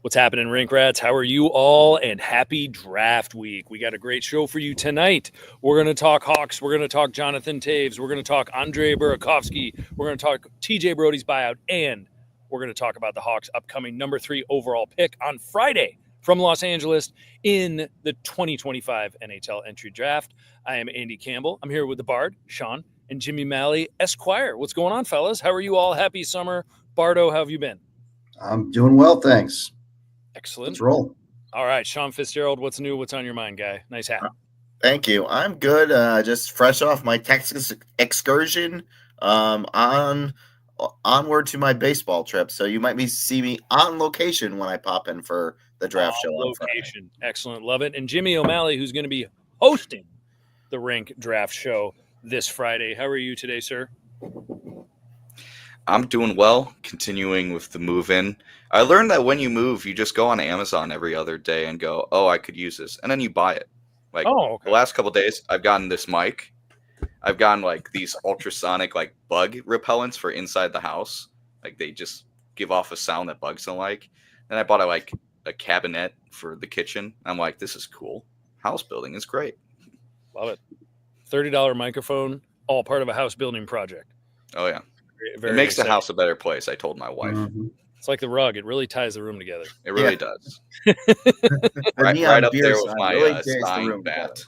What's happening, Rink Rats? How are you all? And happy draft week. We got a great show for you tonight. We're going to talk Hawks. We're going to talk Jonathan Toews. We're going to talk Andre Burakovsky. We're going to talk TJ Brodie's buyout. And we're going to talk about the Hawks' upcoming number 3 overall pick on Friday from Los Angeles in the 2025 NHL entry draft. I am Andy Campbell. I'm here with the Bard, Sean, and Jimmy Malley, Esquire. What's going on, fellas? How are you all? Happy summer. Bardo, how have you been? I'm doing well, thanks. Excellent. Let's roll. All right, Sean Fitzgerald, what's new? What's on your mind, guy? Nice hat. Thank you. I'm good. Just fresh off my Texas excursion. Onward to my baseball trip. So you might see me on location when I pop in for the draft show. Location, excellent, love it. And Jimmy O'Malley, who's going to be hosting the Rink Draft Show this Friday. How are you today, sir? I'm doing well, continuing with the move-in. I learned that when you move, you just go on Amazon every other day and go, oh, I could use this. And then you buy it. The last couple of days, I've gotten this mic. I've gotten, these ultrasonic, bug repellents for inside the house. They just give off a sound that bugs don't like. And I bought, a cabinet for the kitchen. I'm like, this is cool. House building is great. Love it. $30 microphone, all part of a house building project. Oh, yeah. Very it makes exciting. the house a better place, I told my wife. Mm-hmm. It's like the rug. It really ties the room together. It really does. right up there with my stein bat.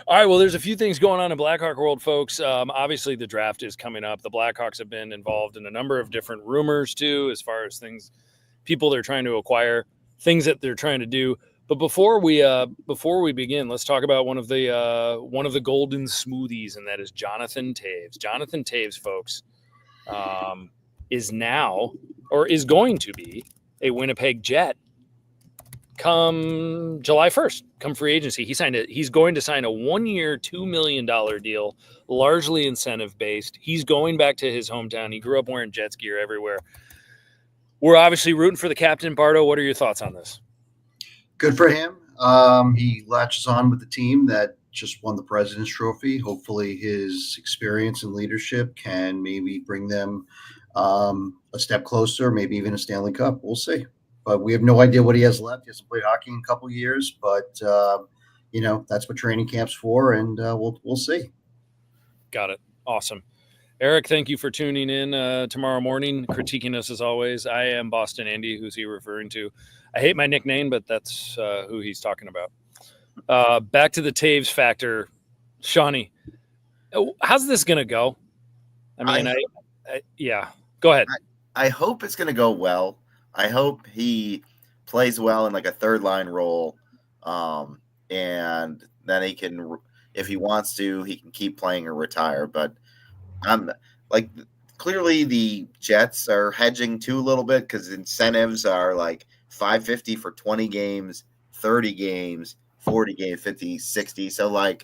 All right, well, there's a few things going on in Blackhawk world, folks. Obviously, the draft is coming up. The Blackhawks have been involved in a number of different rumors, too, as far as people they're trying to acquire, things that they're trying to do. But before we begin, let's talk about one of the golden smoothies, and that is Jonathan Toews. Jonathan Toews, folks, is now or is going to be a Winnipeg Jet come July 1st, come free agency. He's going to sign a 1-year, $2 million deal, largely incentive based. He's going back to his hometown. He grew up wearing Jets gear everywhere. We're obviously rooting for the captain. Bardo, what are your thoughts on this? Good for him. He latches on with the team that just won the President's Trophy. Hopefully his experience and leadership can maybe bring them a step closer, maybe even a Stanley Cup. We'll see. But we have no idea what he has left. He hasn't played hockey in a couple of years, but that's what training camp's for, and we'll see. Got it. Awesome. Eric, thank you for tuning in tomorrow morning, critiquing us as always. I am Boston Andy, who's he referring to? I hate my nickname, but that's who he's talking about. Back to the Toews factor. Shawnee, how's this going to go? I mean, go ahead. I hope it's going to go well. I hope he plays well in a third line role. And then he can, if he wants to, he can keep playing or retire. But clearly the Jets are hedging too a little bit because incentives are $550 for 20 games, 30 games, 40 games, 50, 60. So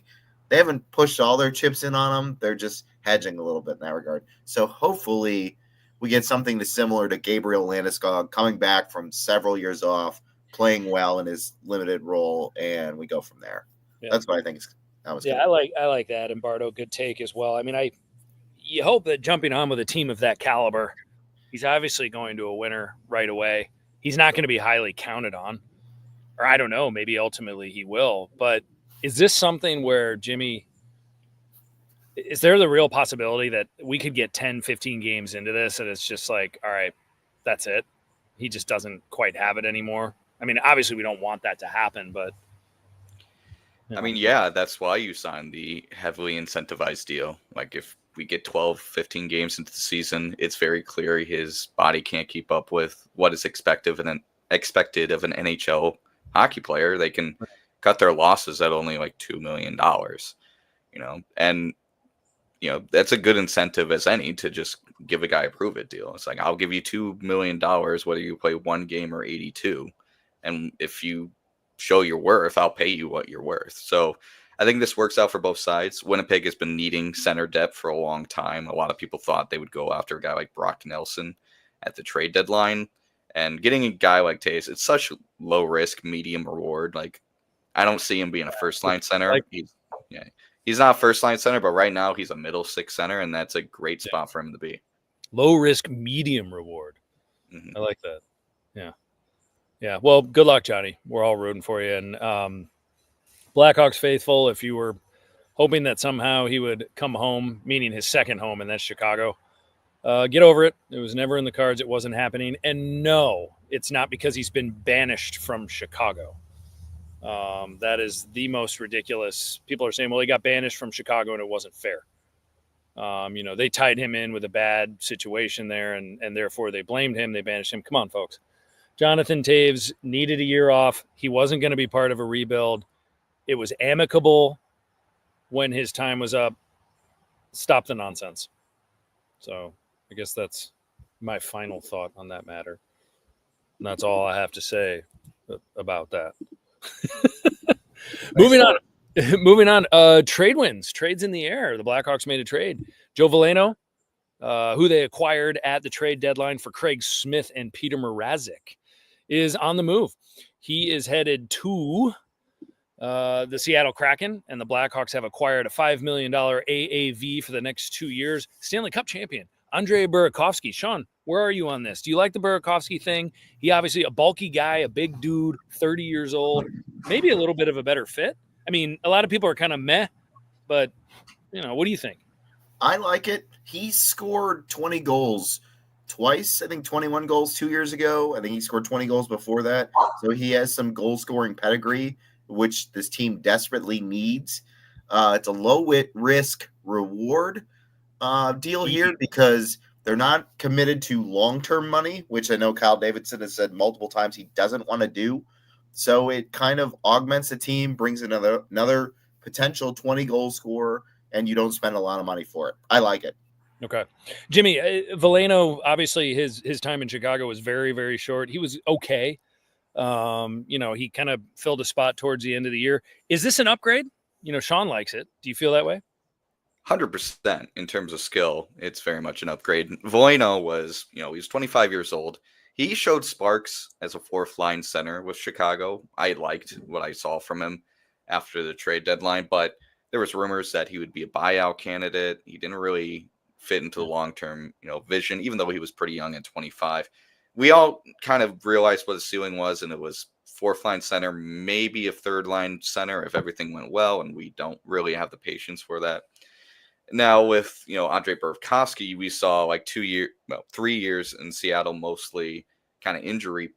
they haven't pushed all their chips in on them. They're just hedging a little bit in that regard. So hopefully we get something similar to Gabriel Landeskog coming back from several years off, playing well in his limited role, and we go from there. Yeah. That's what I think. Good. I like that. And Bardo, good take as well. I mean, you hope that jumping on with a team of that caliber, he's obviously going to a winner right away. He's not going to be highly counted on, or I don't know, maybe ultimately he will. But is this something where, Jimmy, is there the real possibility that we could get 10, 15 games into this and it's just all right, that's it? He just doesn't quite have it anymore. I mean, obviously we don't want that to happen, but. I mean, yeah, that's why you signed the heavily incentivized deal. If we get 12, 15 games into the season, it's very clear his body can't keep up with what is expected of an NHL hockey player. They can cut their losses at only $2 million, and that's a good incentive as any to just give a guy a prove it deal. It's I'll give you $2 million, whether you play one game or 82. And if you show your worth, I'll pay you what you're worth. So I think this works out for both sides. Winnipeg has been needing center depth for a long time. A lot of people thought they would go after a guy like Brock Nelson at the trade deadline. And getting a guy like Toews, it's such low risk, medium reward. I don't see him being a first line center. He's not a first line center, but right now he's a middle six center, and that's a great spot for him to be. Low risk, medium reward. Mm-hmm. I like that. Yeah. Well, good luck, Johnny. We're all rooting for you. And Blackhawks faithful, if you were hoping that somehow he would come home, meaning his second home, and that's Chicago, get over it. It was never in the cards. It wasn't happening. And no, it's not because he's been banished from Chicago. That is the most ridiculous. People are saying, well, he got banished from Chicago and it wasn't fair. They tied him in with a bad situation there, and therefore they blamed him. They banished him. Come on, folks. Jonathan Toews needed a year off. He wasn't going to be part of a rebuild. It was amicable when his time was up. Stop the nonsense. So I guess that's my final thought on that matter. And that's all I have to say about that. Moving on. Trade wins. Trades in the air. The Blackhawks made a trade. Joe Veleno, who they acquired at the trade deadline for Craig Smith and Peter Mrazek, is on the move. He is headed to the Seattle Kraken, and the Blackhawks have acquired a $5 million AAV for the next 2 years. Stanley Cup champion, Andre Burakovsky. Sean, where are you on this? Do you like the Burakovsky thing? He obviously a bulky guy, a big dude, 30 years old, maybe a little bit of a better fit. I mean, a lot of people are kind of meh, but, what do you think? I like it. He scored 20 goals twice. I think 21 goals 2 years ago. I think he scored 20 goals before that. So he has some goal-scoring pedigree, which this team desperately needs. It's a low-risk reward deal here because they're not committed to long-term money, which I know Kyle Davidson has said multiple times he doesn't want to do. So it kind of augments the team, brings another potential 20-goal scorer, and you don't spend a lot of money for it. I like it. Okay. Jimmy, Veleno, obviously his time in Chicago was very, very short. He was okay. He kind of filled a spot towards the end of the year. Is this an upgrade? Sean likes it. Do you feel that way? 100% in terms of skill. It's very much an upgrade. Veleno was, he was 25 years old. He showed sparks as a fourth line center with Chicago. I liked what I saw from him after the trade deadline, but there was rumors that he would be a buyout candidate. He didn't really fit into the long-term, vision, even though he was pretty young at 25. We all kind of realized what his ceiling was, and it was fourth line center, maybe a third line center if everything went well, and we don't really have the patience for that. Now with, Andre Burakovsky, we saw 3 years in Seattle, mostly kind of injury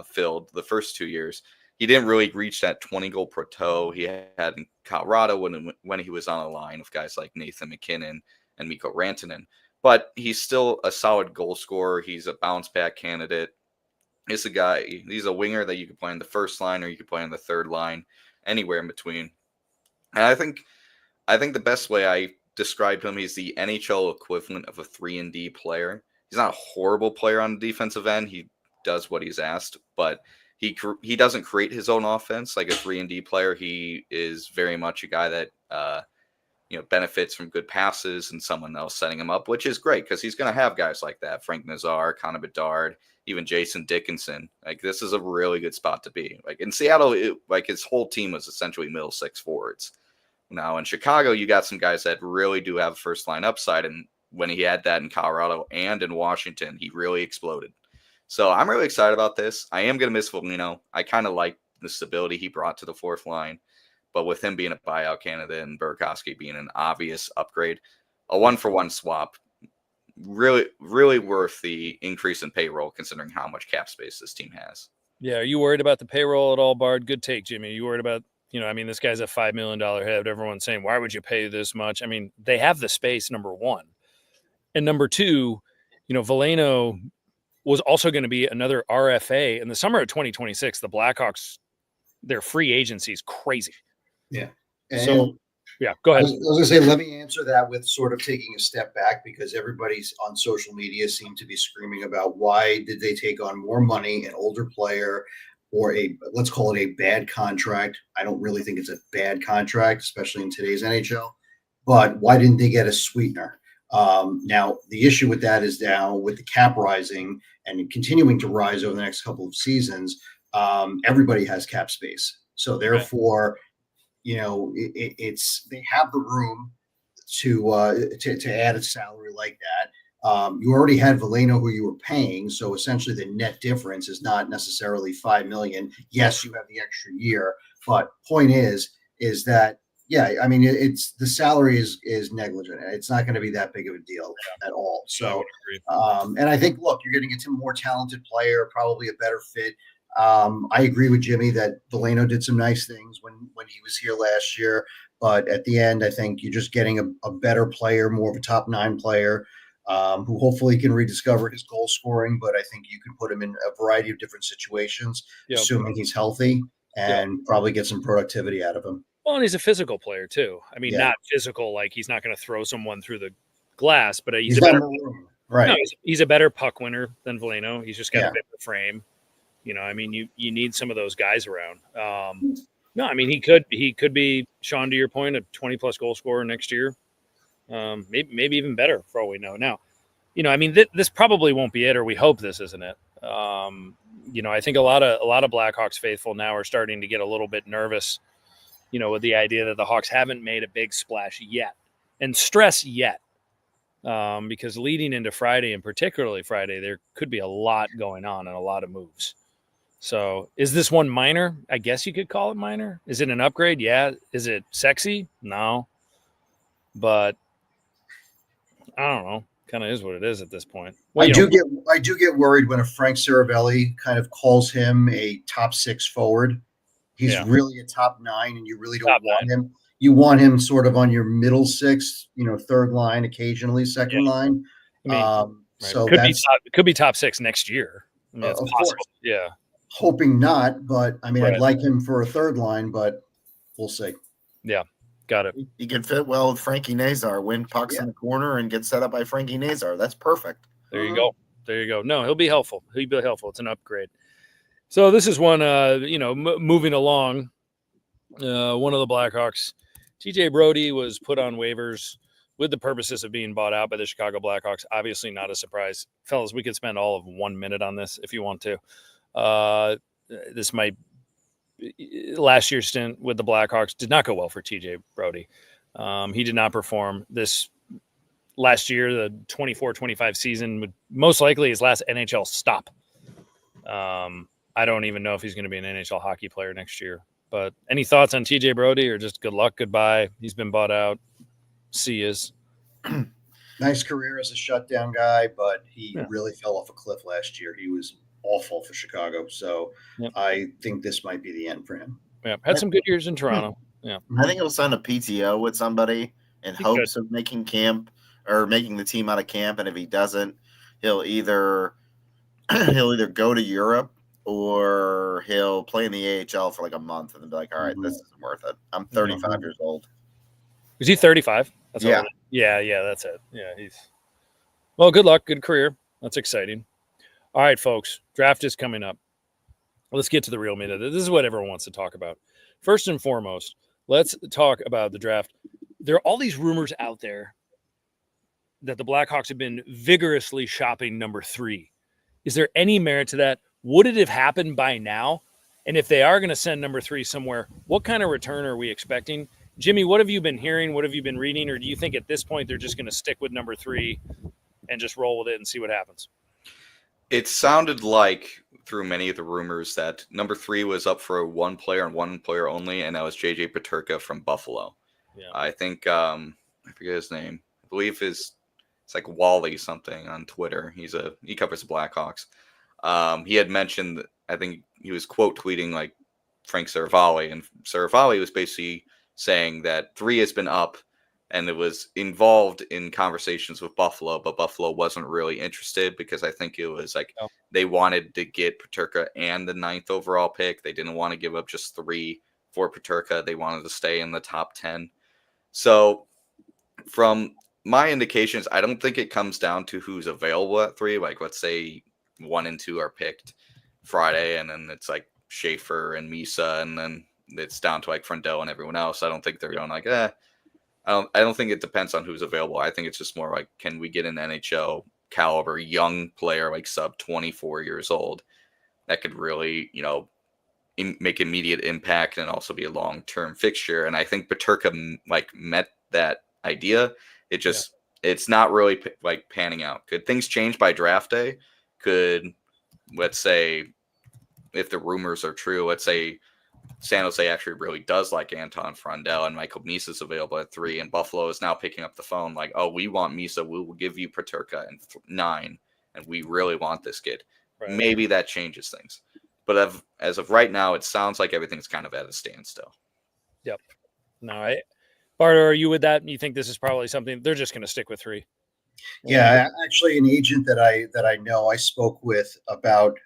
filled the first 2 years. He didn't really reach that 20-goal plateau he had in Colorado when he was on a line with guys like Nathan McKinnon and Mikko Rantanen. But he's still a solid goal scorer. He's a bounce-back candidate. He's a winger that you could play on the first line or you could play on the third line, anywhere in between. And I think the best way I described him, he's the NHL equivalent of a 3-and-D player. He's not a horrible player on the defensive end. He does what he's asked, but he doesn't create his own offense like a 3-and-D player. He is very much a guy that benefits from good passes and someone else setting him up, which is great because he's going to have guys like that. Frank Nazar, Connor Bedard, even Jason Dickinson. This is a really good spot to be. In Seattle, his whole team was essentially middle six forwards. Now in Chicago, you got some guys that really do have first line upside, and when he had that in Colorado and in Washington, he really exploded. So I'm really excited about this. I am going to miss Veleno. I kind of like the stability he brought to the fourth line, but with him being a buyout candidate and Burakovsky being an obvious upgrade, a 1-for-1 swap, really, really worth the increase in payroll considering how much cap space this team has. Yeah. Are you worried about the payroll at all, Bard? Good take, Jimmy. Are you worried about, this guy's a $5 million head. Everyone's saying, why would you pay this much? I mean, they have the space, number one. And number two, Veleno was also going to be another RFA in the summer of 2026. The Blackhawks, their free agency is crazy. Yeah. Go ahead. I was going to say, let me answer that with sort of taking a step back because everybody's on social media seemed to be screaming about why did they take on more money, an older player, or let's call it a bad contract. I don't really think it's a bad contract, especially in today's NHL. But why didn't they get a sweetener? Now, the issue with that is now with the cap rising and continuing to rise over the next couple of seasons, everybody has cap space. So therefore, it's they have the room to add a salary like that. You already had Veleno, who you were paying, so essentially the net difference is not necessarily $5 million. Yes, you have the extra year, but point is that yeah, I mean it's the salary is negligent. It's not going to be that big of a deal at all. So, and I think look, you're going to get some more talented player, probably a better fit. I agree with Jimmy that Veleno did some nice things when he was here last year, but at the end, I think you're just getting a better player, more of a top 9 player. Who hopefully can rediscover his goal scoring, but I think you can put him in a variety of different situations, assuming he's healthy, and probably get some productivity out of him. Well, and he's a physical player too. I mean, not physical like he's not going to throw someone through the glass, but he's a better, right? No, he's a better puck winner than Veleno. He's just got a bigger frame. You know, I mean, you need some of those guys around. No, I mean he could be, Sean, to your point, a 20+ goal scorer next year. Maybe even better for all we know. Now, you know, I mean, this probably won't be it, or we hope this isn't it. You know, I think a lot of Blackhawks faithful now are starting to get a little bit nervous, you know, with the idea that the Hawks haven't made a big splash yet, and stress yet, because leading into Friday, and particularly Friday, there could be a lot going on and a lot of moves. So is this one minor? I guess you could call it minor. Is it an upgrade? Yeah. Is it sexy? No. But I don't know. Kind of is what it is at this point. Well, I do get worried when a Frank Saravelli kind of calls him a top 6 forward. He's really a top 9, and you really don't want him. You want him sort of on your middle 6, you know, third line, occasionally second line. I mean, so it could be top 6 next year. I mean, it's possible. Course. Yeah. Hoping not, but I mean, I'd like him for a third line, but we'll see. Yeah. Got it. He could fit well with Frankie Nazar, win pucks in the corner and get set up by Frankie Nazar. That's perfect. There you go. There you go. No, he'll be helpful. It's an upgrade. So this is one, you know, moving along. One of the Blackhawks, TJ Brodie, was put on waivers with the purposes of being bought out by the Chicago Blackhawks. Obviously not a surprise. Fellas, we could spend all of 1 minute on this if you want to. This might last year's stint with the Blackhawks did not go well for TJ Brodie. He did not perform this last year. The 24-25 season would most likely his last NHL stop. I don't even know if he's going to be an NHL hockey player next year. But any thoughts on TJ Brodie, or just good luck, goodbye? He's been bought out. See yous. Nice career as a shutdown guy, but he really fell off a cliff last year. He was awful for Chicago. So I think this might be the end for him. Yeah. Had some good years in Toronto. Yeah. I think he'll sign a PTO with somebody in hopes of making camp or making the team out of camp. And if he doesn't, he'll either go to Europe or he'll play in the AHL for like a month and then be like, all right, this isn't worth it. I'm 35 years old. Is he 35? That's yeah. Yeah, that's it. Yeah, well, good luck, good career. That's exciting. All right, folks, draft is coming up. Let's get to the real meat of it. This is what everyone wants to talk about. First and foremost, let's talk about the draft. There are all these rumors out there that the Blackhawks have been vigorously shopping number 3. Is there any merit to that? Would it have happened by now? And if they are going to send number 3 somewhere, what kind of return are we expecting? Jimmy, what have you been hearing? What have you been reading? Or do you think at this point they're just going to stick with number 3 and just roll with it and see what happens? It sounded like, through many of the rumors, that number 3 was up for one player and one player only, and that was JJ Peterka from Buffalo. Yeah. I think, I forget his name. I believe it's like Wally something on Twitter. He covers the Blackhawks. He had mentioned, I think he was quote tweeting like Frank Saravelli, and Saravelli was basically saying that 3 has been up and it was involved in conversations with Buffalo, but Buffalo wasn't really interested because I think it was like they wanted to get Peterka and the 9th overall pick. They didn't want to give up just 3 for Peterka. They wanted to stay in the top 10. So from my indications, I don't think it comes down to who's available at 3. Like, let's say 1 and 2 are picked Friday, and then it's like Schaefer and Misa, and then it's down to like Frendell and everyone else. I don't think they're going like, I don't think it depends on who's available. I think it's just more like, can we get an NHL caliber young player like sub 24 years old that could really, make immediate impact and also be a long-term fixture. And I think Peterka like met that idea. It just it's not really like panning out. Could things change by draft day? Could, let's say, if the rumors are true, let's say San Jose actually really does like Anton Frondell and Michael Misa is available at 3, and Buffalo is now picking up the phone like, oh, we want Misa, we will give you Peterka and 9, and we really want this kid. Right. Maybe that changes things. But as of right now, it sounds like everything's kind of at a standstill. Yep. No, Bardo, are you with that? You think this is probably something they're just going to stick with 3? Yeah, actually, an agent that I know I spoke with about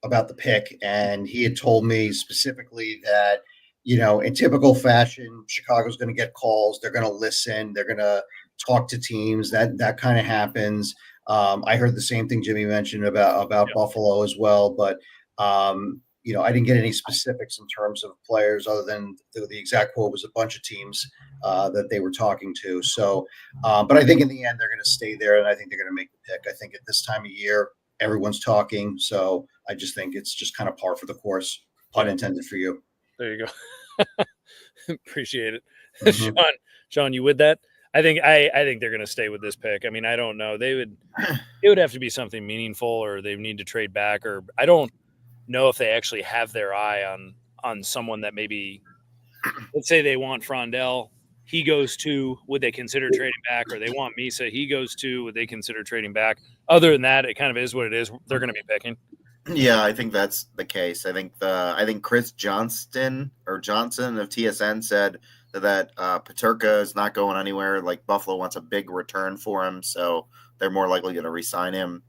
the pick, and he had told me specifically that, in typical fashion, Chicago's going to get calls. They're going to listen. They're going to talk to teams. That kind of happens. I heard the same thing Jimmy mentioned about Buffalo as well, but I didn't get any specifics in terms of players other than the exact quote was a bunch of teams that they were talking to. So, but I think in the end, they're going to stay there, and I think they're going to make the pick. I think at this time of year, everyone's talking. So I just think it's just kind of par for the course, pun intended for you. There you go. Appreciate it. Mm-hmm. Sean, you with that? I think they're going to stay with this pick. I mean, I don't know. It would have to be something meaningful, or they need to trade back, or I don't know if they actually have their eye on someone that maybe, let's say they want Frondell, he goes to, would they consider trading back? Or they want Misa, he goes to, would they consider trading back? Other than that, it kind of is what it is. They're going to be picking. Yeah, I think that's the case. I think Chris Johnson of TSN said that Peterka is not going anywhere. Like Buffalo wants a big return for him, so they're more likely going to re-sign him.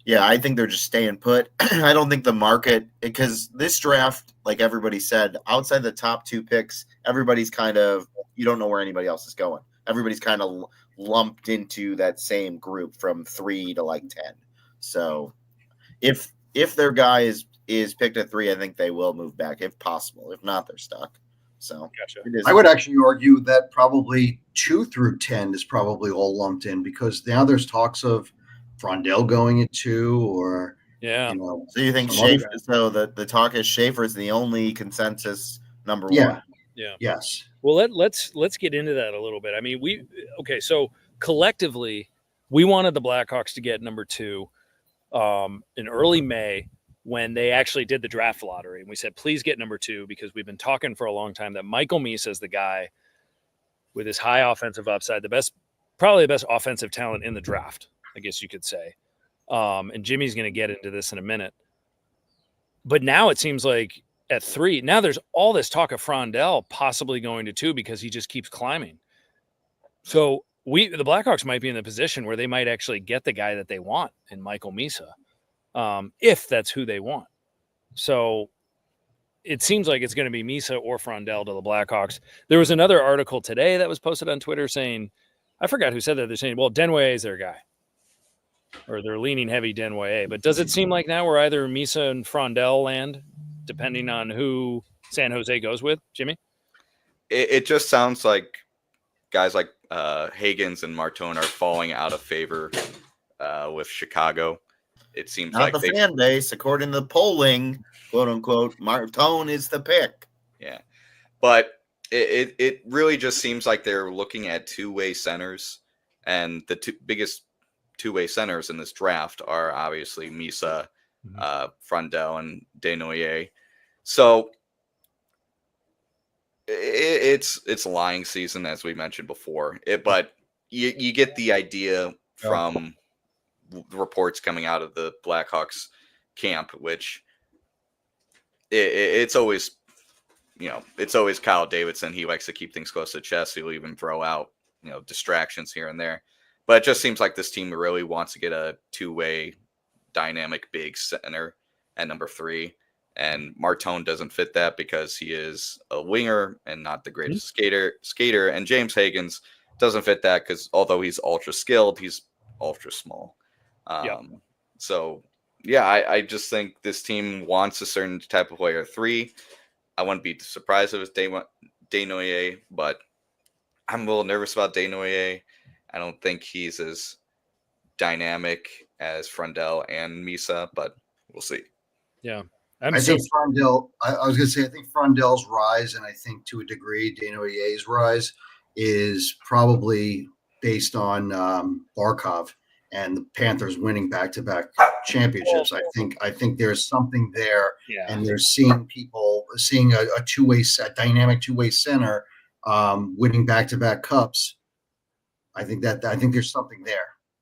Yeah, I think they're just staying put. I don't think the market, because this draft, like everybody said, outside the top 2 picks, everybody's kind of, you don't know where anybody else is going. Everybody's kind of lumped into that same group from 3 to like 10. So if their guy is picked at 3, I think they will move back if possible. If not, they're stuck. So gotcha. I would actually argue that probably 2 through 10 is probably all lumped in, because now there's talks of Frondell going at 2, or So you think Schaefer? So the talk is Schaefer's the only consensus number 1. Yeah. Yes. Well, let's get into that a little bit. I mean, so collectively, we wanted the Blackhawks to get number 2 in early May when they actually did the draft lottery, and we said, please get number 2, because we've been talking for a long time that Michael Misa is the guy with his high offensive upside, probably the best offensive talent in the draft, I guess you could say. And Jimmy's going to get into this in a minute. But now it seems like at 3, now there's all this talk of Frondell possibly going to 2 because he just keeps climbing. So the Blackhawks might be in the position where they might actually get the guy that they want in Michael Misa, if that's who they want. So it seems like it's going to be Misa or Frondell to the Blackhawks. There was another article today that was posted on Twitter saying, I forgot who said that. They're saying, well, Denway is their guy, or they're leaning heavy Denway. But does it seem like now we're either Misa and Frondell land, depending on who San Jose goes with, Jimmy? It just sounds like guys like Higgins and Martone are falling out of favor with Chicago. It seems not like the fan base, according to the polling, quote unquote, Martone is the pick. Yeah, but it really just seems like they're looking at two-way centers, and the biggest two-way centers in this draft are obviously Misa, Frondell, and Desnoyers. So it's lying season, as we mentioned before. But you get the idea from reports coming out of the Blackhawks camp, which it's always, it's always Kyle Davidson. He likes to keep things close to the chest. He'll even throw out, distractions here and there. But it just seems like this team really wants to get a two-way dynamic big center at number 3. And Martone doesn't fit that because he is a winger and not the greatest skater. And James Higgins doesn't fit that because although he's ultra skilled, he's ultra small. So, I just think this team wants a certain type of player. 3. I wouldn't be surprised if it's Desnoyers, but I'm a little nervous about Desnoyers. I don't think he's as dynamic as Frondell and Misa, but we'll see. Yeah. I think Frondell, I was going to say, I think Frondell's rise, and I think to a degree Desnoyers' rise, is probably based on Barkov and the Panthers winning back-to-back championships. I think there's something there, and they're seeing a two-way set, dynamic two-way center winning back-to-back cups. I think there's something there.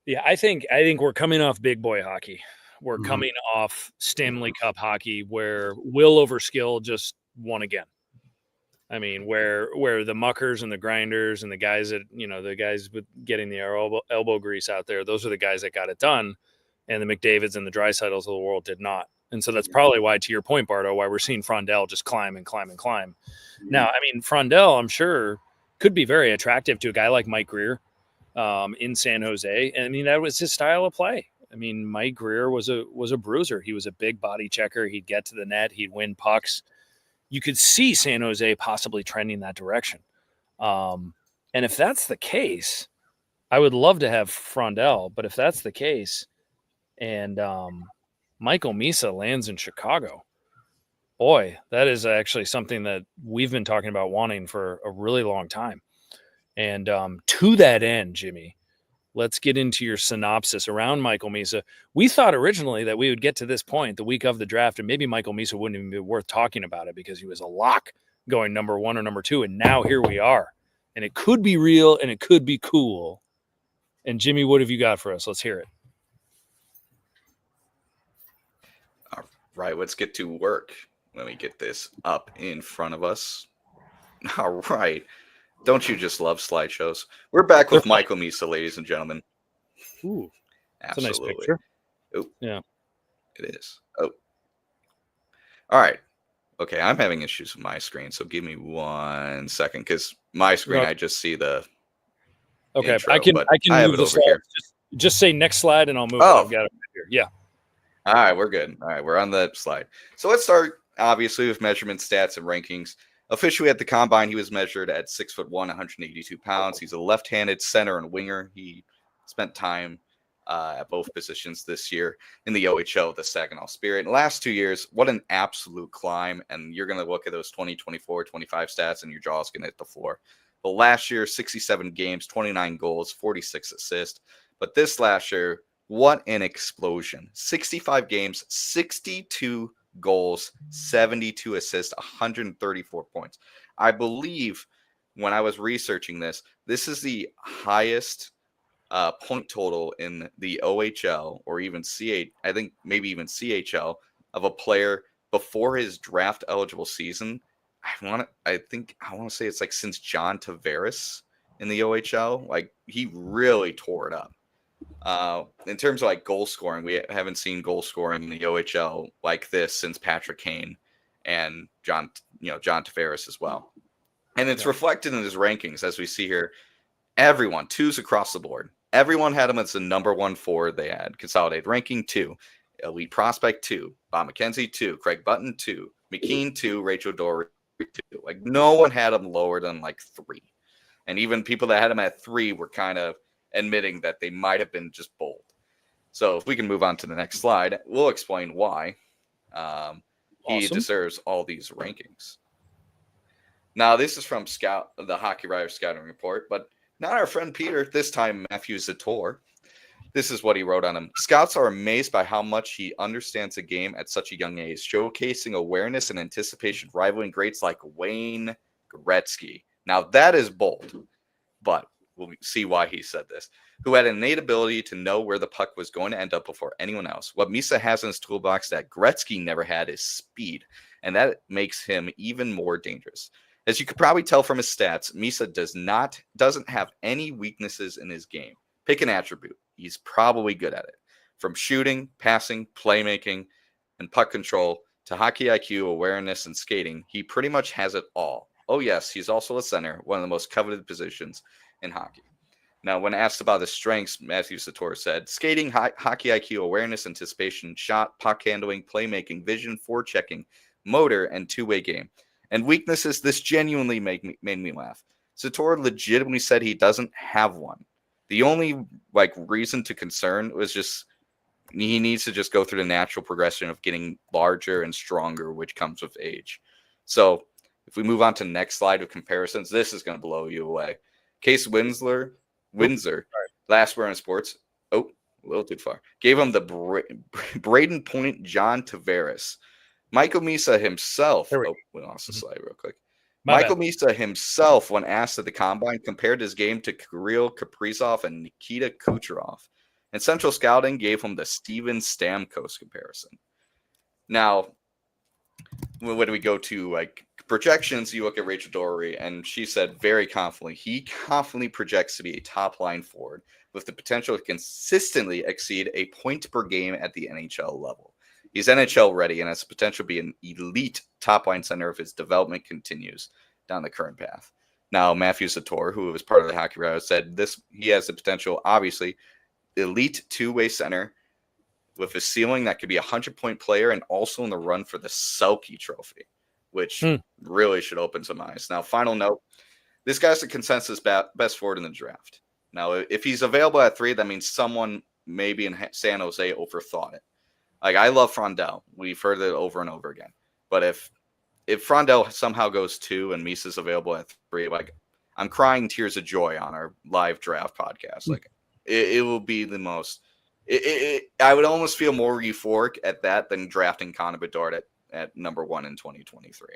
Yeah, I think we're coming off big boy hockey. We're coming off Stanley Cup hockey where will over skill just won again. I mean, where the muckers and the grinders and the guys that, the guys with getting the elbow grease out there, those are the guys that got it done. And the McDavids and the Dreisaitl's of the world did not. And so that's probably why, to your point, Bardo, why we're seeing Frondell just climb and climb and climb. Now, I mean, Frondell, I'm sure, could be very attractive to a guy like Mike Greer in San Jose. And I mean, that was his style of play. I mean, Mike Greer was a bruiser. He was a big body checker. He'd get to the net. He'd win pucks. You could see San Jose possibly trending that direction. And if that's the case, I would love to have Frondell. But if that's the case and Michael Misa lands in Chicago, boy, that is actually something that we've been talking about wanting for a really long time. And to that end, Jimmy, let's get into your synopsis around Michael Misa. We thought originally that we would get to this point the week of the draft, and maybe Michael Misa wouldn't even be worth talking about it because he was a lock going number 1 or number 2, and now here we are. And it could be real, and it could be cool. And Jimmy, what have you got for us? Let's hear it. All right, let's get to work. Let me get this up in front of us. All right. Don't you just love slideshows? We're back with Michael Misa, ladies and gentlemen. Ooh, that's absolutely. A nice picture. Oh, yeah, it is. Oh, all right. Okay, I'm having issues with my screen, so give me 1 second because my screen, I just see the. Okay, intro, I can have move it the slide. here. Just say next slide, and I'll move it. I've got it right here. Yeah. All right, we're good. All right, we're on the slide. So let's start, obviously, with measurement stats and rankings. Officially at the combine, he was measured at 6'1", 182 pounds. He's a left-handed center and winger. He spent time at both positions this year in the OHL, the Saginaw Spirit. In the last 2 years, what an absolute climb. And you're going to look at those 20, 24, 25 stats, and your jaw's going to hit the floor. But last year, 67 games, 29 goals, 46 assists. But this last year, what an explosion. 65 games, 62 goals, 72 assists, 134 points. I believe when I was researching this, this is the highest point total in the OHL or even I think maybe even CHL of a player before his draft eligible season. I want to say it's like since John Tavares in the OHL. Like he really tore it up. In terms of like goal scoring, we haven't seen goal scoring in the OHL like this since Patrick Kane and John Tavares as well. And it's reflected in his rankings as we see here. Everyone, 2s across the board. Everyone had him as the number 1 forward. They had consolidated ranking 2, elite prospect 2, Bob McKenzie 2, Craig Button 2, McKean 2, Rachel Dory 2. Like no one had him lower than like 3. And even people that had him at 3 were kind of admitting that they might have been just bold. So if we can move on to the next slide, we'll explain why he deserves all these rankings. Now, this is from the Hockey Writer Scouting Report, but not our friend Peter, this time Matthew Zator. This is what he wrote on him. Scouts are amazed by how much he understands the game at such a young age, showcasing awareness and anticipation, rivaling greats like Wayne Gretzky. Now, that is bold, but we'll see why he said this, who had an innate ability to know where the puck was going to end up before anyone else. What Misa has in his toolbox that Gretzky never had is speed, and that makes him even more dangerous. As you could probably tell from his stats, Misa doesn't have any weaknesses in his game. Pick an attribute. He's probably good at it. From shooting, passing, playmaking, and puck control to hockey IQ, awareness, and skating, he pretty much has it all. Oh yes, he's also a center, one of the most coveted positions in hockey. Now, when asked about his strengths, Matthew Sator said, skating, hockey IQ, awareness, anticipation, shot, puck handling, playmaking, vision, forechecking, motor, and two-way game. And weaknesses, this genuinely made me laugh. Sator legitimately said he doesn't have one. The only reason to concern was just he needs to just go through the natural progression of getting larger and stronger, which comes with age. So if we move on to the next slide of comparisons, this is going to blow you away. Case Winsler Windsor, last word on sports. Oh, a little too far. Gave him the Braden Point John Tavares. Michael Misa himself. Oh, we lost the slide real quick. Michael Misa himself, when asked at the combine, compared his game to Kirill Kaprizov and Nikita Kucherov. And Central Scouting gave him the Steven Stamkos comparison. Now, when we go to like projections, you look at Rachel Dory, and she said very confidently, he confidently projects to be a top-line forward with the potential to consistently exceed a point per game at the NHL level. He's NHL ready and has the potential to be an elite top-line center if his development continues down the current path. Now, Matthew Zator, who was part of the Hockey Writers, said he has the potential, obviously, elite two-way center with a ceiling that could be a 100-point player and also in the run for the Selke Trophy, which really should open some eyes. Now, final note, this guy's the consensus best forward in the draft. Now, if he's available at 3, that means someone maybe in San Jose overthought it. Like, I love Frondell. We've heard it over and over again. But if Frondell somehow goes 2 and Misa's available at 3, like, I'm crying tears of joy on our live draft podcast. Like, it will be the most. I would almost feel more euphoric at that than drafting Connor Bedard at number 1 in 2023.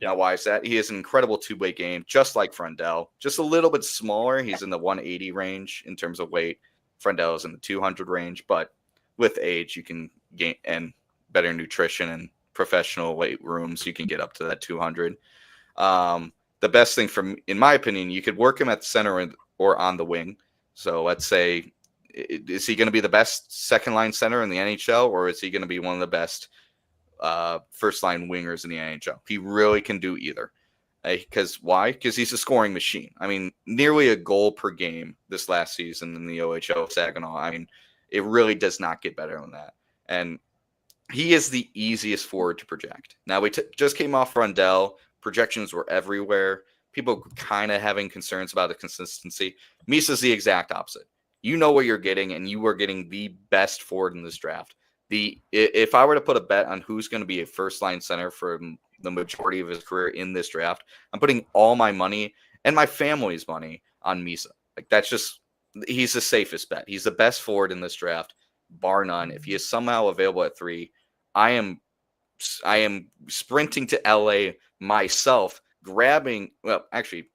Now, why is that? He has an incredible two-way game, just like Frondell. Just a little bit smaller. He's in the 180 range in terms of weight. Frondell is in the 200 range, but with age, you can gain and better nutrition and professional weight rooms, you can get up to that 200. The best thing in my opinion, you could work him at the center or on the wing. So let's say, is he going to be the best second line center in the NHL, or is he going to be one of the best first line wingers in the NHL? He really can do either. Because why? Because he's a scoring machine. I mean, nearly a goal per game this last season in the OHL Saginaw. I mean, it really does not get better than that. And he is the easiest forward to project. Now, we just came off Frondell. Projections were everywhere. People were kind of having concerns about the consistency. Misa's the exact opposite. You know what you're getting, and you are getting the best forward in this draft. If I were to put a bet on who's going to be a first-line center for the majority of his career in this draft, I'm putting all my money and my family's money on Misa. Like, he's the safest bet. He's the best forward in this draft, bar none. If he is somehow available at 3, I am sprinting to LA myself, grabbing. Well, actually,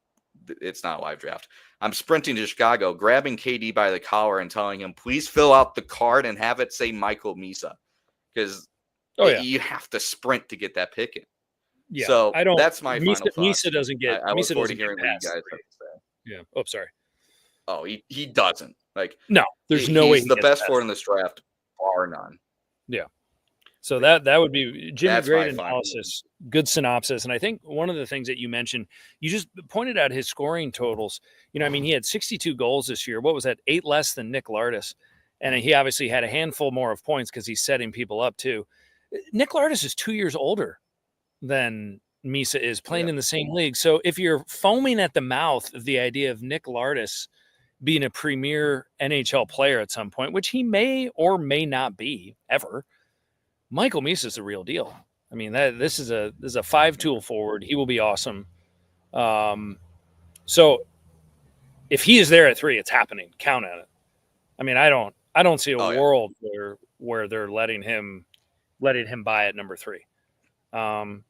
it's not a live draft. I'm sprinting to Chicago, grabbing KD by the collar and telling him, please fill out the card and have it say Michael Misa, because you have to sprint to get that pick in. Yeah, so that's my final thought. Misa doesn't get. I look Misa forward doesn't to hearing what you guys have to say. Yeah. Oh, sorry. Oh, he doesn't. Like, no, there's no way he's the best forward in this draft, bar none. Yeah. So that would be Jimmy. That's great analysis, good synopsis, and I think one of the things that you mentioned, you just pointed out his scoring totals. You know, I mean, he had 62 goals this year. What was that? 8 less than Nick Lardis, and he obviously had a handful more of points because he's setting people up too. Nick Lardis is 2 years older than Misa is, playing in the same league. So if you're foaming at the mouth of the idea of Nick Lardis being a premier NHL player at some point, which he may or may not be ever, Michael Misa is the real deal. I mean, this is a 5-tool forward. He will be awesome. So if he is there at 3, it's happening. Count on it. I mean, I don't see a world where they're letting him buy at number 3. And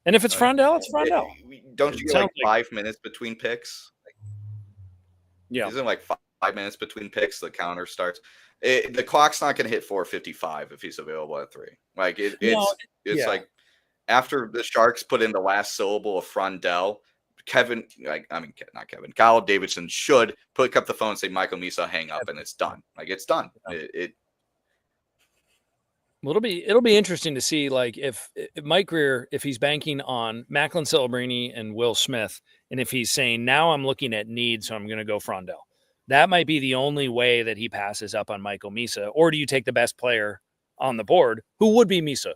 if it's Frondell, it's Frondell. Don't you get like 5 minutes between picks? Yeah, isn't like 5 minutes between picks? The counter starts. The clock's not going to hit 4:55 if he's available at 3. Like it's like after the Sharks put in the last syllable of Frondell, Kyle Davidson should pick up the phone and say Michael Misa, hang up, and it's done. Like, it's done. Well, it'll be interesting to see, like, if Mike Greer, if he's banking on Macklin Celebrini and Will Smith, and if he's saying, now I'm looking at need, so I'm going to go Frondell. That might be the only way that he passes up on Michael Misa. Or do you take the best player on the board, who would be Misa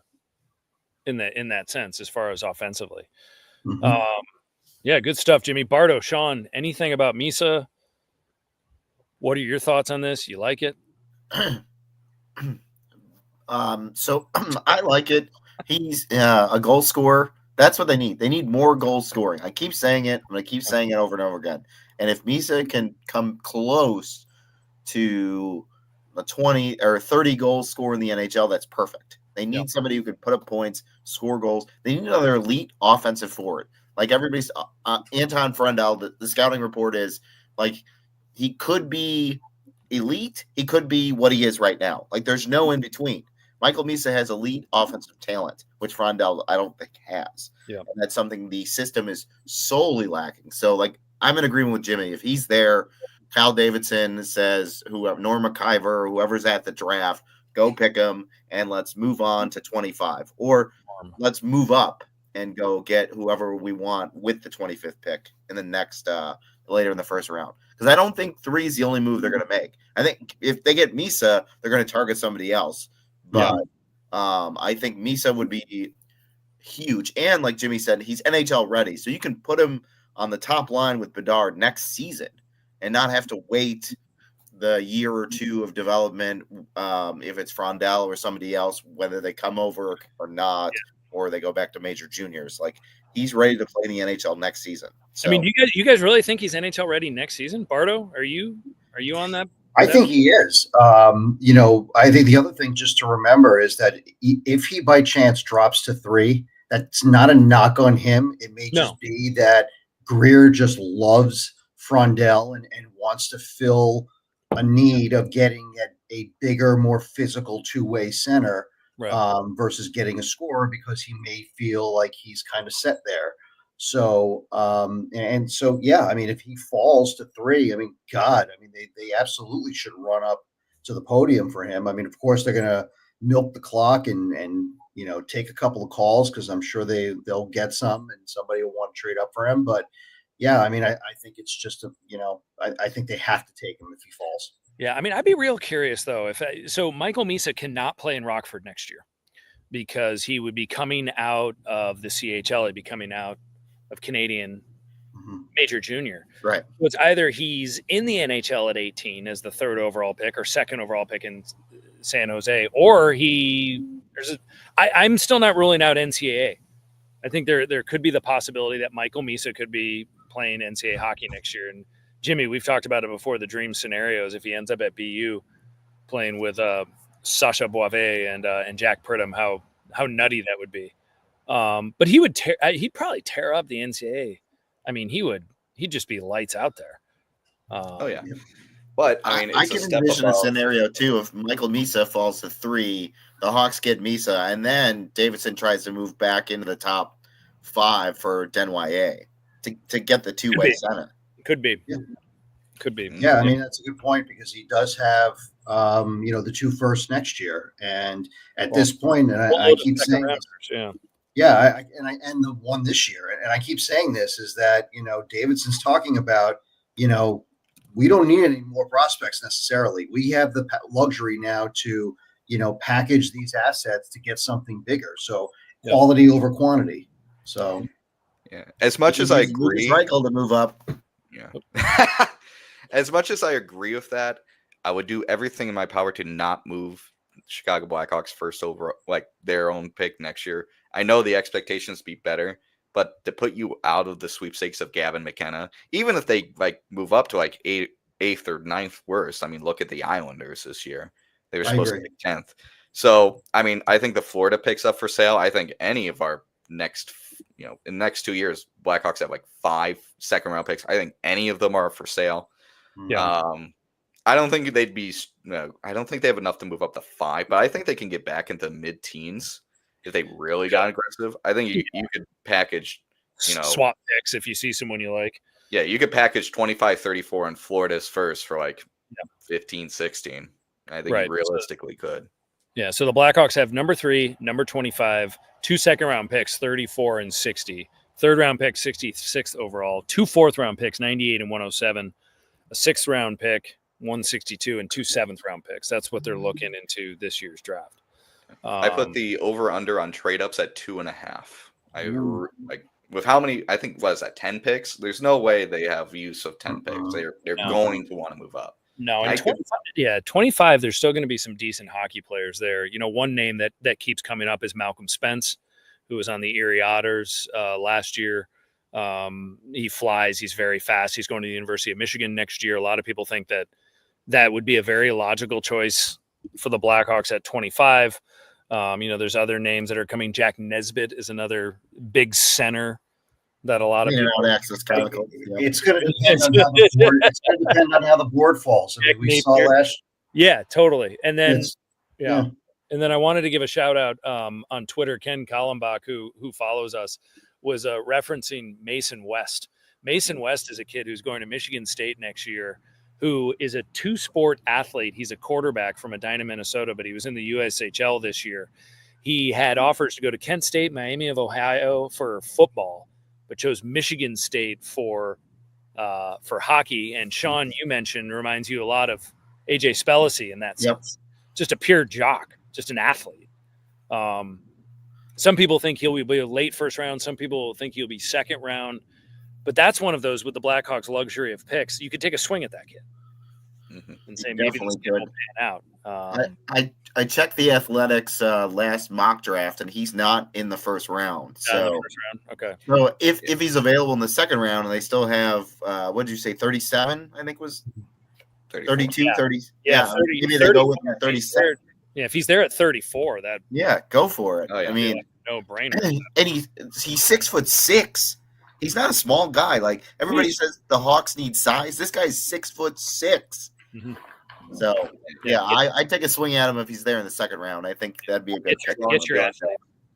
in that sense, as far as offensively? Mm-hmm. Yeah, good stuff, Jimmy. Bardo, Sean, anything about Misa? What are your thoughts on this? You like it? So I like it. He's a goal scorer. That's what they need. They need more goal scoring. I keep saying it, and I keep saying it over and over again. And if Misa can come close to a 20 or 30 goals score in the NHL, that's perfect. They need somebody who can put up points, score goals. They need another elite offensive forward. Like everybody's Anton Frundell, the scouting report is like he could be elite. He could be what he is right now. Like there's no in between. Michael Misa has elite offensive talent, which Frundell I don't think has. Yeah. And that's something the system is solely lacking. So like I'm in agreement with Jimmy. If he's there, Kyle Davidson says whoever, Norm McIver, whoever's at the draft, go pick him and let's move on to 25. Or let's move up and go get whoever we want with the 25th pick in the next later in the first round. Because I don't think 3 is the only move they're going to make. I think if they get Misa, they're going to target somebody else. But I think Misa would be huge. And like Jimmy said, he's NHL ready. So you can put him on the top line with Bedard next season and not have to wait the year or 2 of development if it's Frondell or somebody else, whether they come over or not, or they go back to major juniors. Like he's ready to play in the NHL next season. So, I mean, you guys really think he's NHL ready next season? Bardo, are you on that? I think he is. I think the other thing just to remember is that if he by chance drops to 3, that's not a knock on him. It may just be that Greer just loves Frondell and wants to fill a need of getting at a bigger, more physical two-way center versus getting a scorer because he may feel like he's kind of set there. So, I mean, if he falls to 3, I mean, they absolutely should run up to the podium for him. I mean, of course, they're going to milk the clock and take a couple of calls because I'm sure they'll get some and somebody will want to trade up for him. But yeah, I mean, I think it's just I think they have to take him if he falls. Yeah, I mean, I'd be real curious though. So Michael Misa cannot play in Rockford next year because he would be coming out of the CHL. He'd be coming out of Canadian Major Junior. Right. So it's either he's in the NHL at 18 as the 3rd overall pick or 2nd overall pick in San Jose, or I'm still not ruling out NCAA. I think there could be the possibility that Michael Misa could be playing NCAA hockey next year. And Jimmy, we've talked about it before, the dream scenarios if he ends up at BU playing with Sasha Boivin and Jack Pridham, how nutty that would be. But he'd probably tear up the NCAA. I mean, he'd just be lights out there. But I mean, I can envision a scenario too. If Michael Misa falls to 3, the Hawks get Misa, and then Davidson tries to move back into the top 5 for Denwye to get the two-way center. Could be. Yeah. Could be. Yeah, I mean, that's a good point because he does have, the 2 firsts next year. And at this point, and I keep saying this, and the one this year, and I keep saying this, is that, Davidson's talking about, we don't need any more prospects necessarily. We have the luxury now to, package these assets to get something bigger. So quality over quantity. So, as much as I agree, Reichel to move up. Yeah. As much as I agree with that, I would do everything in my power to not move Chicago Blackhawks first over, like their own pick next year. I know the expectations be better, but to put you out of the sweepstakes of Gavin McKenna, even if they move up to 8th or 9th worst, I mean, look at the Islanders this year. They were supposed to pick 10th. So, I mean, I think the Florida pick's up for sale. I think any of our next, in the next 2 years, Blackhawks have 5 second-round picks. I think any of them are for sale. Yeah. I don't think they'd be. I don't think they have enough to move up to 5, but I think they can get back into mid-teens if they really got aggressive. I think you could package, swap picks if you see someone you like. Yeah, you could package 25, 34 and Florida's first for 15, 16. I think you realistically could. Yeah, so the Blackhawks have number 3, number 25, 2 second-round picks, 34 and 60. 3rd-round pick, 66th overall. 2 4th-round picks, 98 and 107. A 6th-round pick, 162, and 2 7th-round picks. That's what they're looking into this year's draft. I put the over-under on trade-ups at 2.5. With how many? I think was that 10 picks. There's no way they have use of 10 picks. They're going to want to move up. No, and 25. There's still going to be some decent hockey players there. One name that keeps coming up is Malcolm Spence, who was on the Erie Otters last year. He flies. He's very fast. He's going to the University of Michigan next year. A lot of people think that would be a very logical choice for the Blackhawks at 25. There's other names that are coming. Jack Nesbitt is another big center that a lot of people access chemicals. It's going to depend on how the board. It's going to depend on how the board falls. I mean, we saw last. Yeah, totally. And then yeah. And then I wanted to give a shout out on Twitter. Ken Kallenbach, who follows us, was referencing Mason West. Mason West is a kid who's going to Michigan State next year, who is a two-sport athlete. He's a quarterback from Edina, Minnesota, but he was in the USHL this year. He had offers to go to Kent State, Miami of Ohio for football, but chose Michigan State for hockey. And Sean, you mentioned, reminds you a lot of AJ Spellacy in that sense. Just a pure jock, just an athlete. Some people think he'll be a late first round. Some people think he'll be second round. But that's one of those with the Blackhawks' luxury of picks. You could take a swing at that kid and say maybe this kid will pan out. I checked the Athletics last mock draft, and he's not in the first round. So, okay. So if he's available in the second round, and they still have what did you say, 37? I think was 32, 30. Yeah, 30, maybe they go with 37. Yeah, if he's there at 34, go for it. Oh, yeah. I mean, no brainer. And he's 6'6". He's not a small guy. Like everybody says, the Hawks need size. This guy's 6'6". Mm-hmm. So I take a swing at him if he's there in the second round. I think that'd be a good pick. Get your ass.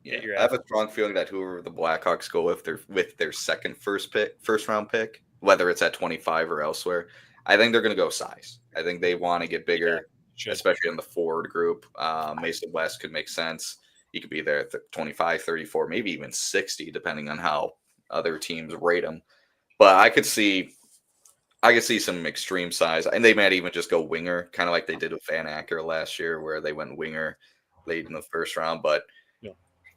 Yeah, I have a strong feeling that whoever the Blackhawks go with their second first round pick, whether it's at 25 or elsewhere, I think they're going to go size. I think they want to get bigger, especially in the forward group. Mason West could make sense. He could be there at 25, 34, maybe even 60, depending on how other teams rate him. But I could see some extreme size, and they might even just go winger, kind of like they did with Van Acker last year, where they went winger late in the first round. But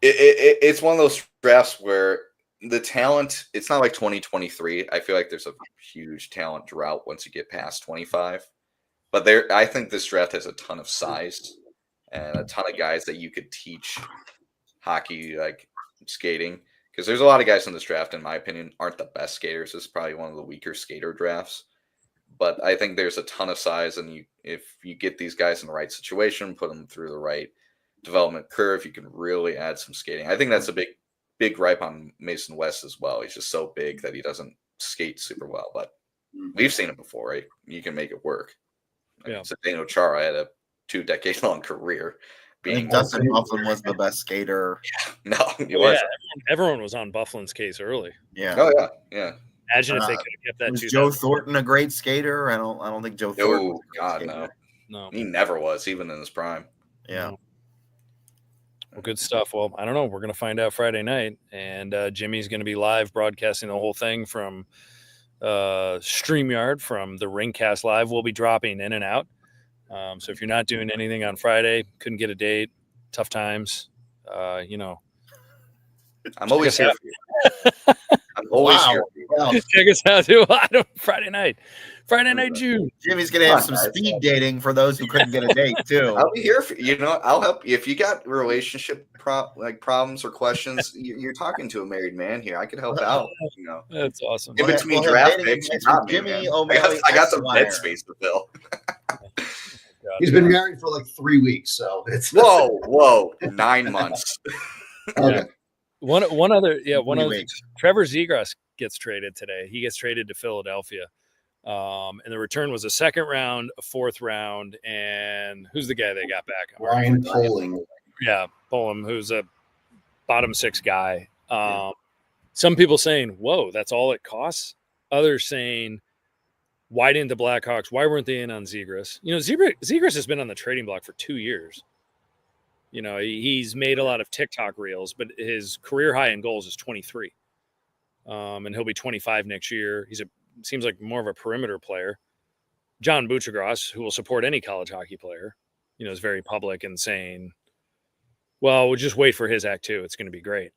it's one of those drafts where the talent, it's not like 2023. I feel like there's a huge talent drought once you get past 25. But I think this draft has a ton of size and a ton of guys that you could teach hockey, like skating. Because there's a lot of guys in this draft, in my opinion, aren't the best skaters. This is probably one of the weaker skater drafts. But I think there's a ton of size, and if you get these guys in the right situation, put them through the right development curve, you can really add some skating. I think that's a big gripe on Mason West as well. He's just so big that he doesn't skate super well. But we've seen it before, right? You can make it work. Yeah. Zdeno Chara had a 2-decade-long career. I think Dustin Byfuglien was the best skater. No, he wasn't. Everyone was on Byfuglien's case early. Yeah. Oh yeah. Imagine if they could have kept that. Was Joe Thornton a great skater? I don't think Joe Thornton. Oh God, no. He never was, even in his prime. Yeah. Well, good stuff. Well, I don't know. We're going to find out Friday night, and Jimmy's going to be live broadcasting the whole thing from StreamYard from the Rinkcast Live. We'll be dropping in and out. So if you're not doing anything on Friday, couldn't get a date, tough times, I'm always here. I'm always here. Wow. Check us out too on Friday night June. Jimmy's gonna have some speed dating for those who couldn't get a date too. I'll be here for I'll help you if you got relationship problems or questions. You're talking to a married man here. I could help out. That's awesome. In between draft picks, Jimmy O'Malley, I got some dead space to fill. He's been married for like 3 weeks, so it's whoa, 9 months. Okay. One other. Trevor Zegras gets traded today. He gets traded to Philadelphia, and the return was a second round, a fourth round, and who's the guy they got back? Ryan Poling. Yeah, Poling, who's a bottom six guy. Some people saying, "Whoa, that's all it costs." Others saying, why didn't the Blackhawks? Why weren't they in on Zegras? Zegras has been on the trading block for 2 years. He's made a lot of TikTok reels, but his career high in goals is 23. And he'll be 25 next year. Seems like more of a perimeter player. John Buchagras, who will support any college hockey player, is very public and saying, well, we'll just wait for his act too. It's going to be great.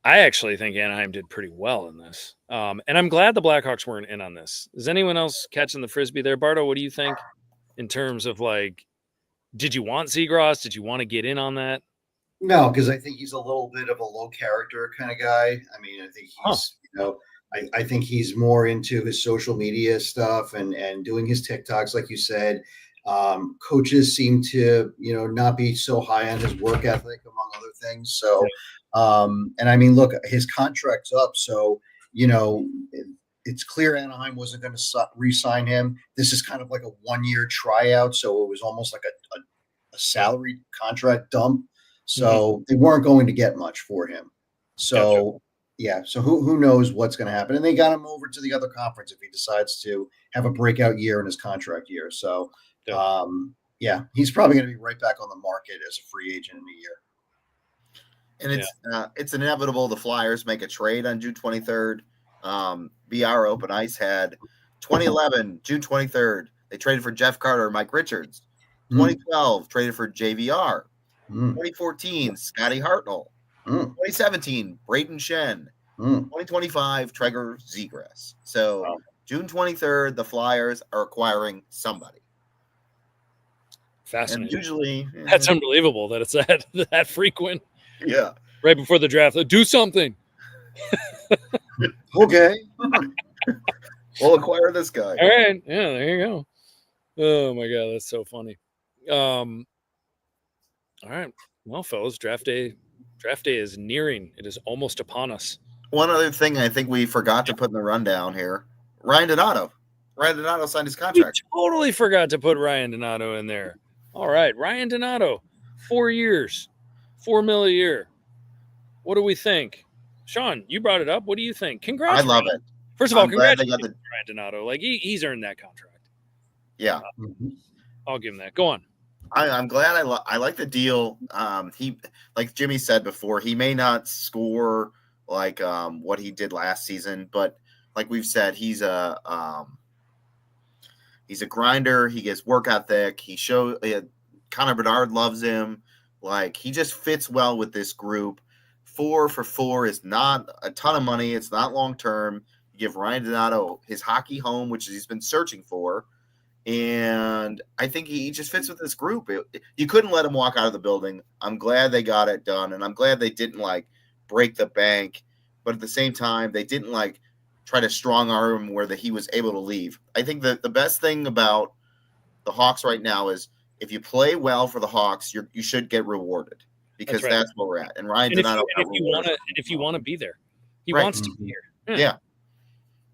I actually think Anaheim did pretty well in this. And I'm glad the Blackhawks weren't in on this. Is anyone else catching the Frisbee there? Bardo, what do you think in terms of did you want Zegras? Did you want to get in on that? No, because I think he's a little bit of a low character kind of guy. I mean, I think he's, I think he's more into his social media stuff and doing his TikToks, like you said. Coaches seem to, not be so high on his work ethic, among other things. So, and I mean, look, his contract's up. So, it's clear Anaheim wasn't going to re-sign him. This is kind of like a 1-year tryout. So it was almost like a salary contract dump. So they weren't going to get much for him. So, so who knows what's going to happen. And they got him over to the other conference if he decides to have a breakout year in his contract year. So, he's probably going to be right back on the market as a free agent in a year. And it's inevitable the Flyers make a trade on June 23rd. BR Open Ice had 2011, June 23rd. They traded for Jeff Carter and Mike Richards. 2012, traded for JVR. 2014, Scotty Hartnell. 2017, Braden Shen. 2025, Traeger Zegras. So June 23rd, the Flyers are acquiring somebody. Fascinating. And usually, that's unbelievable that it's that frequent. Yeah. Right before the draft, do something. Okay. We'll acquire this guy. All right. Yeah, there you go. Oh my God, that's so funny. All right. Well, fellas, draft day is nearing. It is almost upon us. One other thing I think we forgot to put in the rundown here. Ryan Donato. Ryan Donato signed his contract. We totally forgot to put Ryan Donato in there. All right. Ryan Donato, 4 years, $4 million a year. What do we think? Sean, you brought it up. What do you think? Congrats. I love it. First of all, congratulations to Ryan Donato. Like he's earned that contract. Yeah. I'll give him that. Go on. I'm glad I like the deal. He, like Jimmy said before, he may not score like what he did last season, but like we've said, he's a grinder. He gets work ethic. Connor Bedard loves him. Like he just fits well with this group. 4 for $4 is not a ton of money. It's not long term. You give Ryan Donato his hockey home, which he's been searching for. And I think he just fits with this group. You couldn't let him walk out of the building. I'm glad they got it done, and I'm glad they didn't like break the bank, but at the same time, they didn't like try to strong arm him where he was able to leave. I think that the best thing about the Hawks right now is if you play well for the Hawks, you should get rewarded because that's where we're at. And Ryan Donato, if you want to be there, he wants to be here.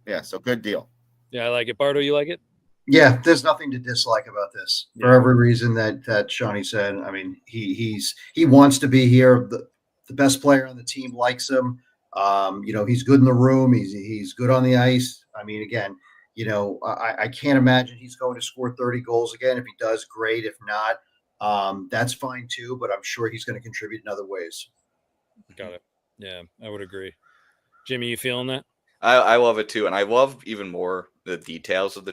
Yeah. So good deal. Yeah, I like it. Bardo, you like it? Yeah, there's nothing to dislike about this for every reason that Shawnee said. I mean, he wants to be here. The best player on the team likes him. He's good in the room. He's good on the ice. I mean, again, I can't imagine he's going to score 30 goals again. If he does, great. If not, that's fine too. But I'm sure he's going to contribute in other ways. Got it. Yeah, I would agree. Jimmy, you feeling that? I love it too, and I love even more the details of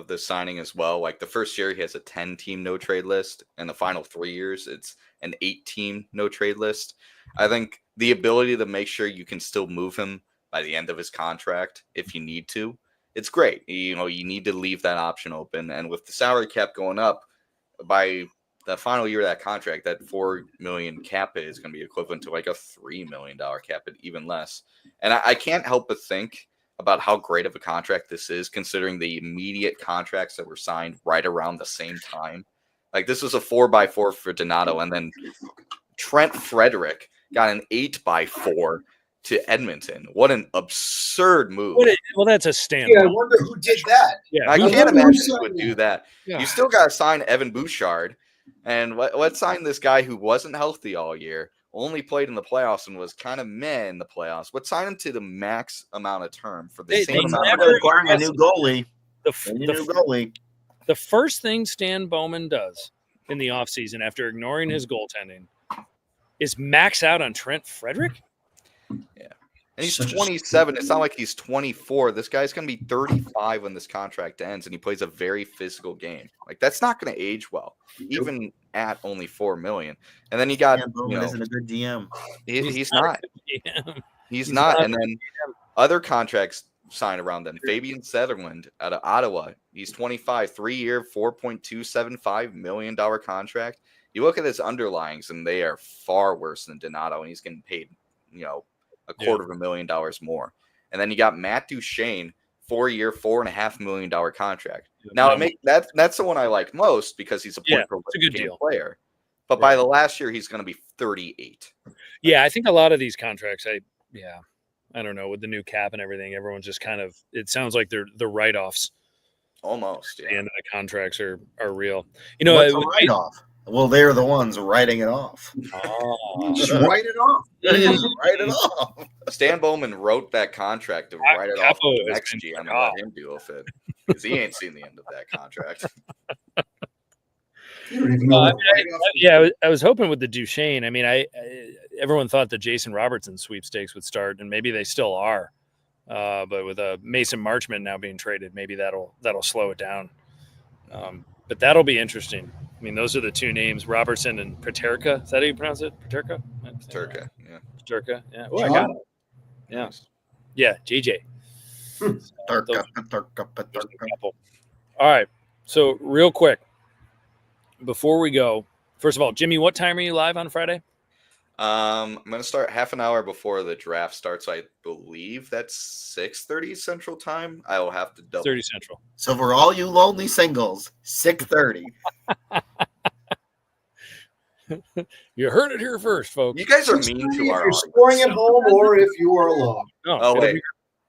the signing as well. Like the first year he has a 10-team no trade list, and the final 3 years it's an 8-team no trade list. I think the ability to make sure you can still move him by the end of his contract if you need to, it's great. You need to leave that option open, and with the salary cap going up by the final year of that contract, that $4 million cap hit is going to be equivalent to like a $3 million cap hit, even less. And I can't help but think about how great of a contract this is, considering the immediate contracts that were signed right around the same time. Like this was a 4x4 for Donato, and then Trent Frederick got an 8x4 to Edmonton. What an absurd move! Well, that's a stand. Yeah, I wonder who did that. Yeah, I can't imagine who would do that. Yeah. You still got to sign Evan Bouchard, and let's sign this guy who wasn't healthy all year. Only played in the playoffs and was kind of meh in the playoffs. But sign him to the max amount of term for the same amount. Acquiring a new goalie. The first thing Stan Bowman does in the offseason after ignoring his goaltending is max out on Trent Frederick. Yeah. And he's 27. It's not like he's 24. This guy's going to be 35 when this contract ends, and he plays a very physical game. Like, that's not going to age well, even at only $4 million. And then you got, isn't a good DM. He's not. He's not. And then other contracts signed around then. Fabian Zetterlund out of Ottawa. He's 25, 3-year, $4.275 million contract. You look at his underlyings, and they are far worse than Donato, and he's getting paid, $250,000 more. And then you got Matt Duchene, 4-year, $4.5 million contract. Now that's the one I like most because he's a point per good game deal player. But by the last year, he's going to be 38. Yeah, I think a lot of these contracts, I don't know, with the new cap and everything, everyone's just kind of, it sounds like they're write-offs. Almost, yeah. And the contracts are real. What's a write-off? Well, they're the ones writing it off. Oh. Just write it off. Write it off. Stan Bowman wrote that contract to write it off to the next GM and let him deal with it because he ain't seen the end of that contract. You don't even know I was hoping with the Duchene. I mean, everyone thought the Jason Robertson sweepstakes would start, and maybe they still are. But with Mason Marchment now being traded, maybe that'll slow it down. But that'll be interesting. I mean, those are the two names, Robertson and Peterka. Is that how you pronounce it? Peterka? Peterka, yeah. Peterka, yeah. Oh, I got it. Yeah. Yeah, JJ. All right. So real quick, before we go, first of all, Jimmy, what time are you live on Friday? I'm going to start half an hour before the draft starts. I believe that's 6:30 Central Time. I will have to double. 30 Central. So for all you lonely singles, 6:30. You heard it here first, folks. You guys are mean to our audience. Scoring at home or if you are alone. Oh wait,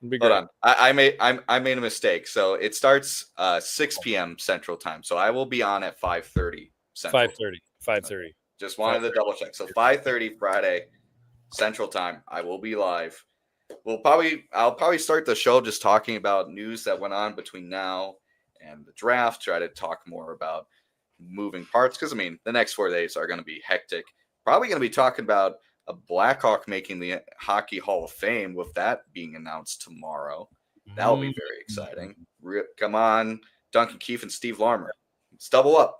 be hold on. I made a mistake. So it starts 6 p.m. Central Time. So I will be on at 5:30 Central. 5:30. Just wanted to double check. So 5:30 Friday Central Time, I will be live. I'll probably start the show just talking about news that went on between now and the draft. Try to talk more about moving parts because the next 4 days are going to be hectic. Probably going to be talking about a Blackhawk making the Hockey Hall of Fame with that being announced tomorrow. That will be very exciting. Come on, Duncan Keefe and Steve Larmer. Let's double up.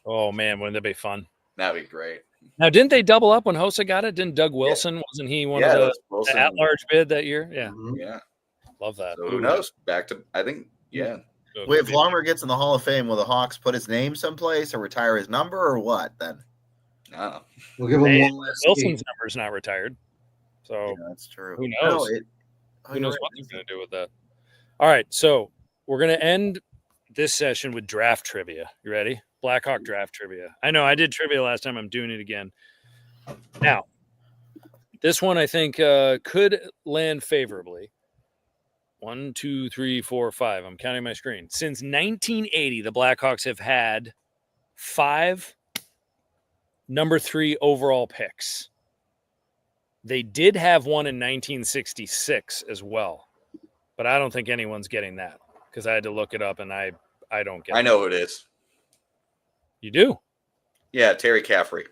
Oh man, wouldn't that be fun? That'd be great. Now, didn't they double up when Hossa got it? Didn't Doug Wilson? Wasn't he one of the at-large bid that year? Yeah. Yeah. Love that. So who knows? Back to, I think, yeah. Wait, if Larmer gets in the Hall of Fame, will the Hawks put his name someplace or retire his number or what then? No. We'll give him one last Wilson's number's not retired. So that's true. Who knows? Who knows what they're going to do with that? All right. So we're going to end this session with draft trivia. You ready? Blackhawk draft trivia. I know I did trivia last time. I'm doing it again. Now, this one I think could land favorably. 1, 2, 3, 4, 5. I'm counting my screen. Since 1980, the Blackhawks have had 5 number 3 overall picks. They did have one in 1966 as well, but I don't think anyone's getting that because I had to look it up and I don't get it. I know who it is. You do? Yeah, Terry Caffrey.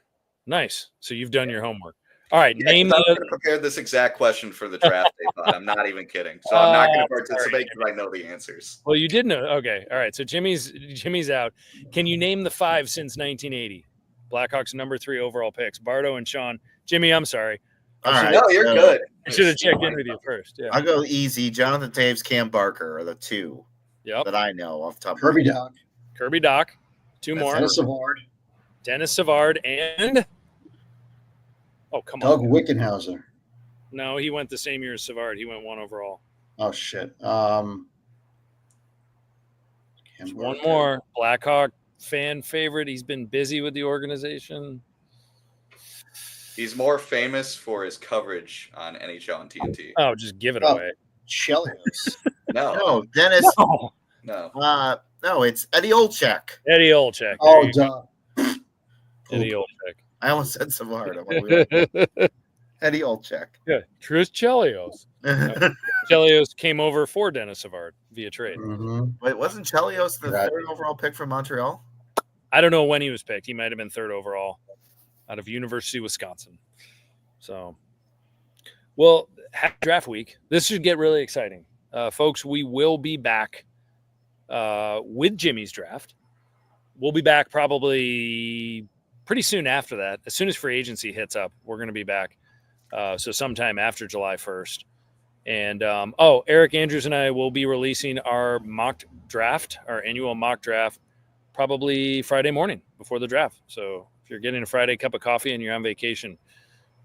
Nice. So you've done your homework. All right. Yeah, I'm going to prepare this exact question for the draft day, but I'm not even kidding. So I'm not going to participate because I know the answers. Well, you did know. Okay. All right. So Jimmy's out. Can you name the 5 since 1980? Blackhawks number 3 overall picks. Bardo and Sean. Jimmy, I'm sorry. All right. No, you're good. I should have checked in with you first. Yeah. I'll go easy. Jonathan Toews, Cam Barker are the 2 that I know off the top Kirby of my Doc. Kirby Doc. 2 more. Dennis Savard. Dennis Savard and come Doug on. Wickenhauser. No, he went the same year as Savard. He went 1 overall. Oh shit. One more. Blackhawk fan favorite. He's been busy with the organization. He's more famous for his coverage on NHL and TNT. Oh, just give it away. Chelios. No, Dennis. No. No, it's Eddie Olczyk. Eddie Olczyk. Oh, duh. Eddie Olczyk. I almost said Savard. Eddie Olczyk. Yeah, Chris Chelios. Chelios came over for Dennis Savard via trade. Mm-hmm. Wait, wasn't Chelios the 3rd overall pick from Montreal? I don't know when he was picked. He might have been 3rd overall out of University of Wisconsin. So, well, draft week. This should get really exciting. Folks, we will be back with Jimmy's draft. We'll be back probably pretty soon after that. As soon as free agency hits up, we're going to be back. So sometime after July 1st. And, Eric Andrews and I will be releasing our mock draft, our annual mock draft, probably Friday morning before the draft. So If you're getting a Friday cup of coffee and you're on vacation,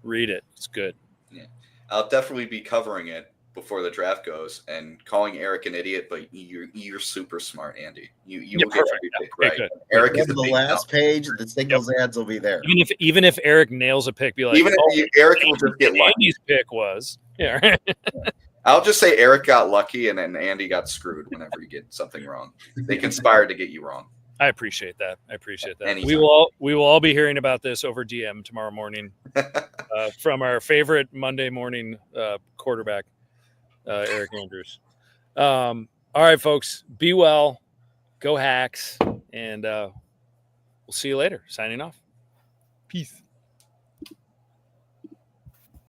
read it. It's good. Yeah, I'll definitely be covering it before the draft goes and calling Eric an idiot, but you're super smart, Andy. You will get every pick right. Good. Eric Eric is is the last page. The singles ads will be there. Even if Eric nails a pick, be like, even if Eric will just get lucky. Andy's pick was I'll just say Eric got lucky and then Andy got screwed whenever you get something wrong. They conspired to get you wrong. I appreciate that. Anytime. We will all be hearing about this over DM tomorrow morning from our favorite Monday morning quarterback, Eric Andrews. All right, folks, be well, go Hacks, and we'll see you later. Signing off. Peace.